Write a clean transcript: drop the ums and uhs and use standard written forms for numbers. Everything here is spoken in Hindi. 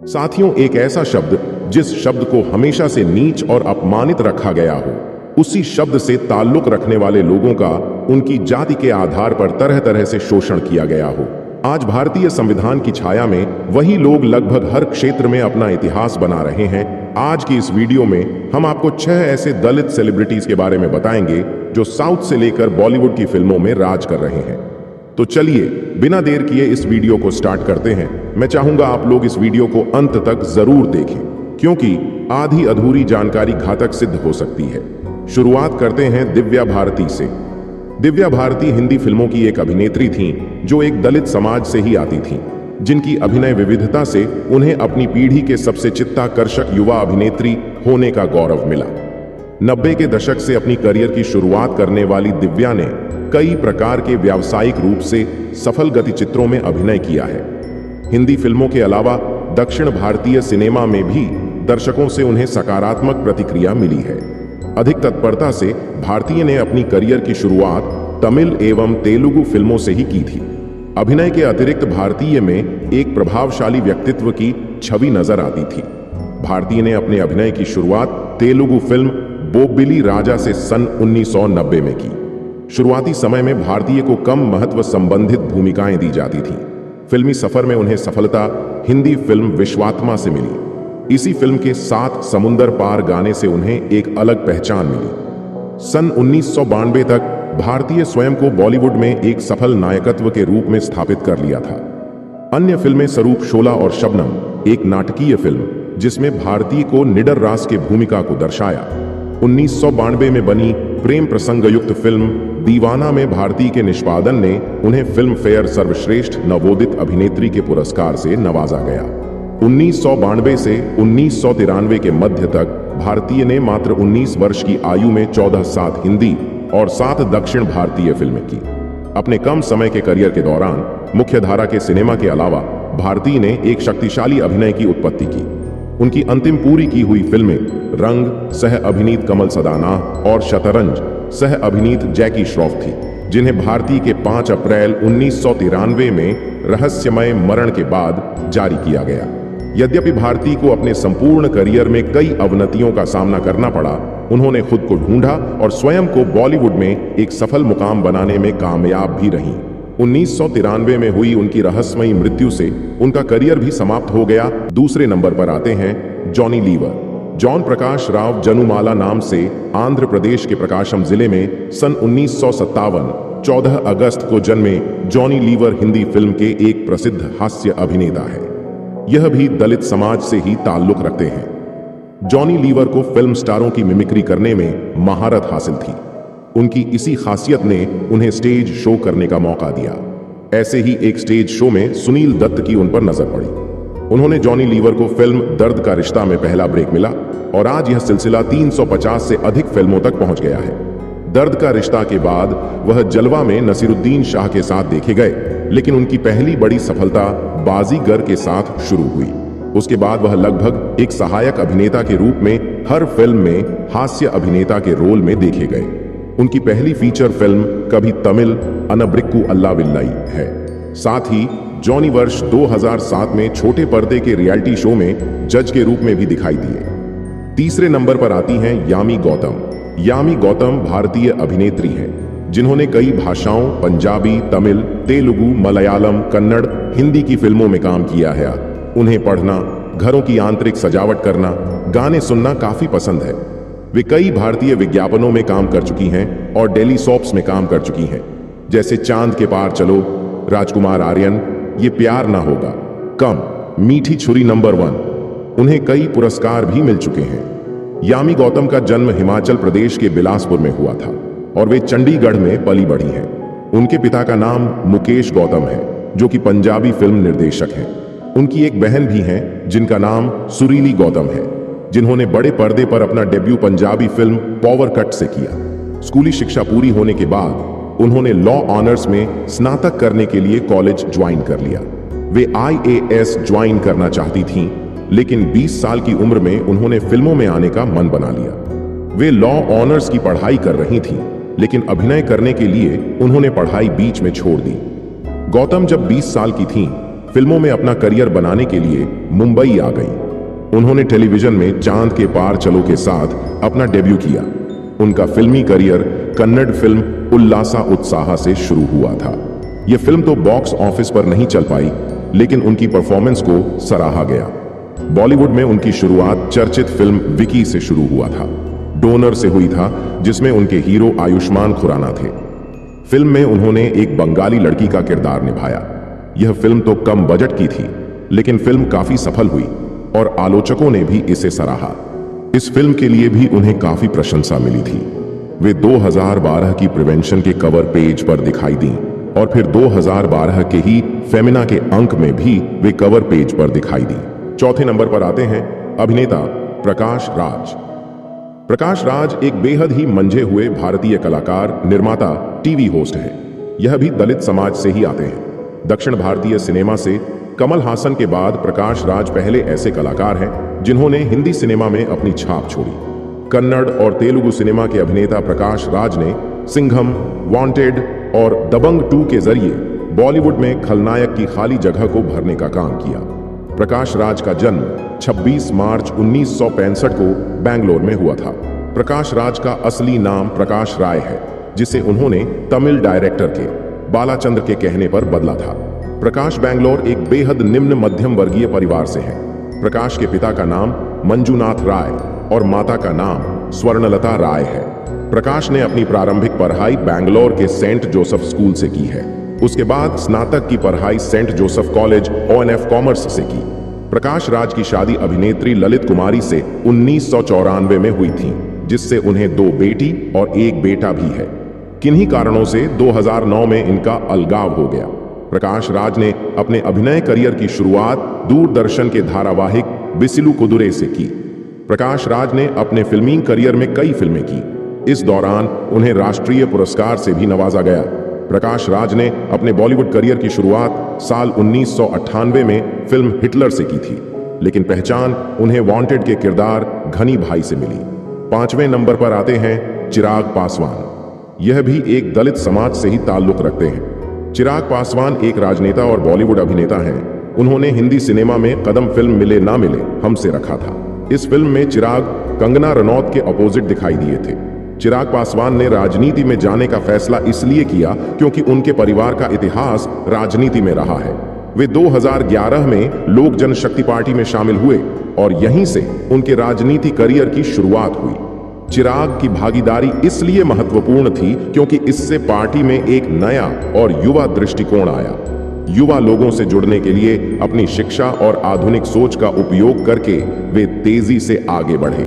साथियों, एक ऐसा शब्द जिस शब्द को हमेशा से नीच और अपमानित रखा गया हो, उसी शब्द से ताल्लुक रखने वाले लोगों का उनकी जाति के आधार पर तरह तरह से शोषण किया गया हो। आज भारतीय संविधान की छाया में वही लोग लगभग हर क्षेत्र में अपना इतिहास बना रहे हैं। आज की इस वीडियो में हम आपको 6 ऐसे दलित सेलिब्रिटीज के बारे में बताएंगे जो साउथ से लेकर बॉलीवुड की फिल्मों में राज कर रहे हैं। तो चलिए बिना देर किए इस वीडियो को स्टार्ट करते हैं। मैं चाहूंगा आप लोग इस वीडियो को अंत तक जरूर देखें, क्योंकि आधी अधूरी जानकारी घातक सिद्ध हो सकती है। शुरुआत करते हैं दिव्या भारती से। दिव्या भारती हिंदी फिल्मों की एक अभिनेत्री थीं जो एक दलित समाज से ही आती थीं, जिनकी अभिनय विविधता से उन्हें अपनी पीढ़ी के सबसे चित्ताकर्षक युवा अभिनेत्री होने का गौरव मिला। 90 के दशक से अपनी करियर की शुरुआत करने वाली दिव्या ने कई प्रकार के व्यावसायिक रूप से सफल गतिचित्रों में अभिनय किया है। हिंदी फिल्मों के अलावा दक्षिण भारतीय सिनेमा में भी दर्शकों से उन्हें सकारात्मक प्रतिक्रिया मिली है। अधिक तत्परता से भारतीय ने अपनी करियर की शुरुआत तमिल एवं तेलुगु फिल्मों से ही की थी। अभिनय के अतिरिक्त भारतीय में एक प्रभावशाली व्यक्तित्व की छवि नजर आती थी। भारतीय ने अपने अभिनय की शुरुआत तेलुगु फिल्म बोब्बिली राजा से सन 1990 में की। शुरुआती समय में भारतीय को कम महत्व संबंधित भूमिकाएं दी जाती थीं। फिल्मी सफर में उन्हें सफलता हिंदी फिल्म विश्वात्मा से मिली। इसी फिल्म के 7 समुंदर पार गाने से उन्हें एक अलग पहचान मिली। सन 1992 तक भारतीय स्वयं को बॉलीवुड में एक सफल नायकत्व के रूप में स्थापित कर लिया था। अन्य फिल्में स्वरूप शोला और शबनम, एक नाटकीय फिल्म जिसमें भारतीय को निडर रास के भूमिका को दर्शाया। 1992 में बनी प्रेम प्रसंग युक्त फिल्म दीवाना में भारती के निष्पादन ने उन्हें फिल्म फेयर सर्वश्रेष्ठ नवोदित अभिनेत्री के पुरस्कार से नवाजा गया। 1992 से 1993 के मध्य तक भारतीय ने मात्र 19 वर्ष की आयु में 14 सात हिंदी और 7 दक्षिण भारतीय फिल्में की। अपने कम समय के करियर के दौरान मुख्यधारा के सिनेमा के अलावा भारती ने एक शक्तिशाली अभिनय की उत्पत्ति की। उनकी अंतिम पूरी की हुई फिल्में रंग सह अभिनीत कमल सदाना और शतरंज सह अभिनीत जैकी श्रॉफ थी, जिन्हें भारती के 5 अप्रैल 1993 में रहस्यमय मरण के बाद जारी किया गया। यद्यपि भारती को अपने संपूर्ण करियर में कई अवनतियों का सामना करना पड़ा, उन्होंने खुद को ढूंढा और स्वयं को बॉलीवुड में एक सफल मुकाम बनाने में कामयाब भी रहीं। 1993 में हुई उनकी रहस्यमयी मृत्यु से उनका करियर भी समाप्त हो गया। दूसरे नंबर पर आते हैं Johnny liver. John Prakash Rao जनुमाला नाम से आंध्र प्रदेश के प्रकाशम जिले में सन 1957 14 अगस्त को जन्मे जॉनी लीवर हिंदी फिल्म के एक प्रसिद्ध हास्य अभिनेता है। यह भी दलित समाज से ही ताल्लुक रखते हैं। जॉनी लीवर को फिल्म स्टारों की मिमिक्री करने में महारत हासिल थी। उनकी इसी खासियत ने उन्हें स्टेज शो करने का मौका दिया। ऐसे ही एक स्टेज शो में सुनील दत्त की उन पर नजर पड़ी। उन्होंने जॉनी लीवर को फिल्म दर्द का रिश्ता में पहला ब्रेक मिला और आज यह सिलसिला 350 से अधिक फिल्मों तक पहुंच गया है। दर्द का रिश्ता के बाद वह जलवा में नसीरुद्दीन शाह के साथ देखे गए, लेकिन उनकी पहली बड़ी सफलता बाजीगर के साथ शुरू हुई। उसके बाद वह लगभग एक सहायक अभिनेता के रूप में हर फिल्म में हास्य अभिनेता के रोल में देखे गए। उनकी पहली फीचर फिल्म कभी तमिल अनब्रिक्कू अल्ला विल्लाई है। साथ ही जॉनी वर्ष 2007 में छोटे पर्दे के रियलिटी शो में जज के रूप में भी दिखाई दिए। तीसरे नंबर पर आती हैं यामी गौतम। यामी गौतम भारतीय अभिनेत्री हैं, जिन्होंने कई भाषाओं पंजाबी, तमिल, तेलुगु, मलयालम, कन्नड़, हिंदी की फिल्मों में काम किया है। उन्हें पढ़ना, घरों की आंतरिक सजावट करना, गाने सुनना काफी पसंद है। वे कई भारतीय विज्ञापनों में काम कर चुकी हैं और डेली सॉप्स में काम कर चुकी हैं, जैसे चांद के पार चलो, राजकुमार आर्यन, ये प्यार ना होगा, कम, मीठी छुरी नंबर 1। उन्हें कई पुरस्कार भी मिल चुके हैं। यामी गौतम का जन्म हिमाचल प्रदेश के बिलासपुर में हुआ था और वे चंडीगढ़ में पली बढ़ी हैं। उनके पिता का नाम मुकेश गौतम है, जो कि पंजाबी फिल्म निर्देशक हैं। उनकी एक बहन भी है जिनका नाम सुरीली गौतम है, जिन्होंने बड़े पर्दे पर अपना debut Punjabi film power cut से किया। स्कूली शिक्षा पूरी होने के बाद उन्होंने लॉ ऑनर्स में स्नातक करने के लिए कॉलेज ज्वाइन कर लिया। वे IAS ज्वाइन करना चाहती थीं, लेकिन 20 साल की उम्र में उन्होंने फिल्मों में आने का मन बना लिया। वे लॉ ऑनर्स की पढ़ाई कर रही थीं, लेकिन अभिनय करने के लिए उन्होंने पढ़ाई बीच में छोड़ दी। गौतम जब 20 साल की थीं, फिल्मों में अपना करियर बनाने के लिए मुंबई आ गई। उन्होंने टेलीविजन में चांद के पार चलो के साथ अपना डेब्यू किया। उनका फिल्मी करियर कन्नड़ फिल्म उल्लासा उत्साह से शुरू हुआ था। यह फिल्म तो बॉक्स ऑफिस पर नहीं चल पाई, लेकिन उनकी परफॉर्मेंस को सराहा गया। बॉलीवुड में उनकी शुरुआत चर्चित फिल्म विकी से शुरू हुआ था। डोनर से हुई था, जिसमें उनके हीरो आयुष्मान खुराना थे। फिल्म में उन्होंने एक बंगाली लड़की का किरदार निभाया। यह फिल्म तो कम बजट की थी, लेकिन फिल्म काफी सफल हुई और आलोचकों ने भी इसे सराहा। इस फिल्म के लिए भी उन्हें काफी प्रशंसा मिली थी। वे 2012 की प्रिवेंशन के कवर पेज पर दिखाई दी और फिर 2012 के ही फेमिना के अंक में भी वे कवर पेज पर दिखाई दी। चौथे नंबर पर आते हैं अभिनेता प्रकाश राज। प्रकाश राज एक बेहद ही मंझे हुए भारतीय कलाकार, निर्माता, टीवी होस्ट है। यह भी दलित समाज से ही आते हैं। दक्षिण भारतीय सिनेमा से कमल हासन के बाद प्रकाश राज पहले ऐसे कलाकार हैं जिन्होंने हिंदी सिनेमा में अपनी छाप छोड़ी। कन्नड़ और तेलुगु सिनेमा के अभिनेता प्रकाश राज ने सिंघम, वांटेड और दबंग 2 के जरिए बॉलीवुड में खलनायक की खाली जगह को भरने का काम किया। प्रकाश राज का जन्म 26 मार्च 1965 को बेंगलोर में हुआ था। प्रकाश राज का असली नाम प्रकाश राय है, जिसे उन्होंने तमिल डायरेक्टर के बालाचंद्र के कहने पर बदला था। प्रकाश बेंगलोर एक बेहद निम्न मध्यम वर्गीय परिवार से है। प्रकाश के पिता का नाम मंजूनाथ राय और माता का नाम स्वर्णलता राय है। प्रकाश ने अपनी प्रारंभिक पढ़ाई बेंगलोर के सेंट जोसेफ स्कूल से की है। उसके बाद स्नातक की पढ़ाई saint Joseph college ONF commerce से की। प्रकाश राज की शादी अभिनेत्री ललित कुमारी से 1994 में हुई थी, जिससे उन्हें 2 बेटी और 1 बेटा भी है। किन्हीं कारणों से 2009 में इनका अलगाव हो गया। प्रकाश राज ने अपने अभिनय करियर की शुरुआत दूरदर्शन के धारावाहिक बिसिलु कुदुरे से की। प्रकाश राज ने अपने फिल्मी करियर में कई फिल्में की। इस दौरान उन्हें राष्ट्रीय पुरस्कार से भी नवाजा गया। प्रकाश राज ने अपने बॉलीवुड करियर की शुरुआत साल 1998 में फिल्म हिटलर से की थी, लेकिन पहचान उन्हें वांटेड के किरदार घनी भाई से मिली। 5वें नंबर पर आते हैं चिराग पासवान। यह भी एक दलित समाज से ही ताल्लुक रखते हैं। चिराग पासवान एक राजनेता और बॉलीवुड अभिनेता हैं। उन्होंने हिंदी सिनेमा में कदम फिल्म मिले ना मिले हमसे रखा था। इस फिल्म में चिराग कंगना रनौत के अपोजिट दिखाई दिए थे। चिराग पासवान ने राजनीति में जाने का फैसला इसलिए किया क्योंकि उनके परिवार का इतिहास राजनीति में रहा है। वे 2011 में लोक जनशक्ति पार्टी में शामिल हुए और यहीं से उनके राजनीति करियर की शुरुआत हुई। चिराग की भागीदारी इसलिए महत्वपूर्ण थी क्योंकि इससे पार्टी में एक नया और युवा दृष्टिकोण आया। युवा लोगों से जुड़ने के लिए अपनी शिक्षा और आधुनिक सोच का उपयोग करके वे तेजी से आगे बढ़े।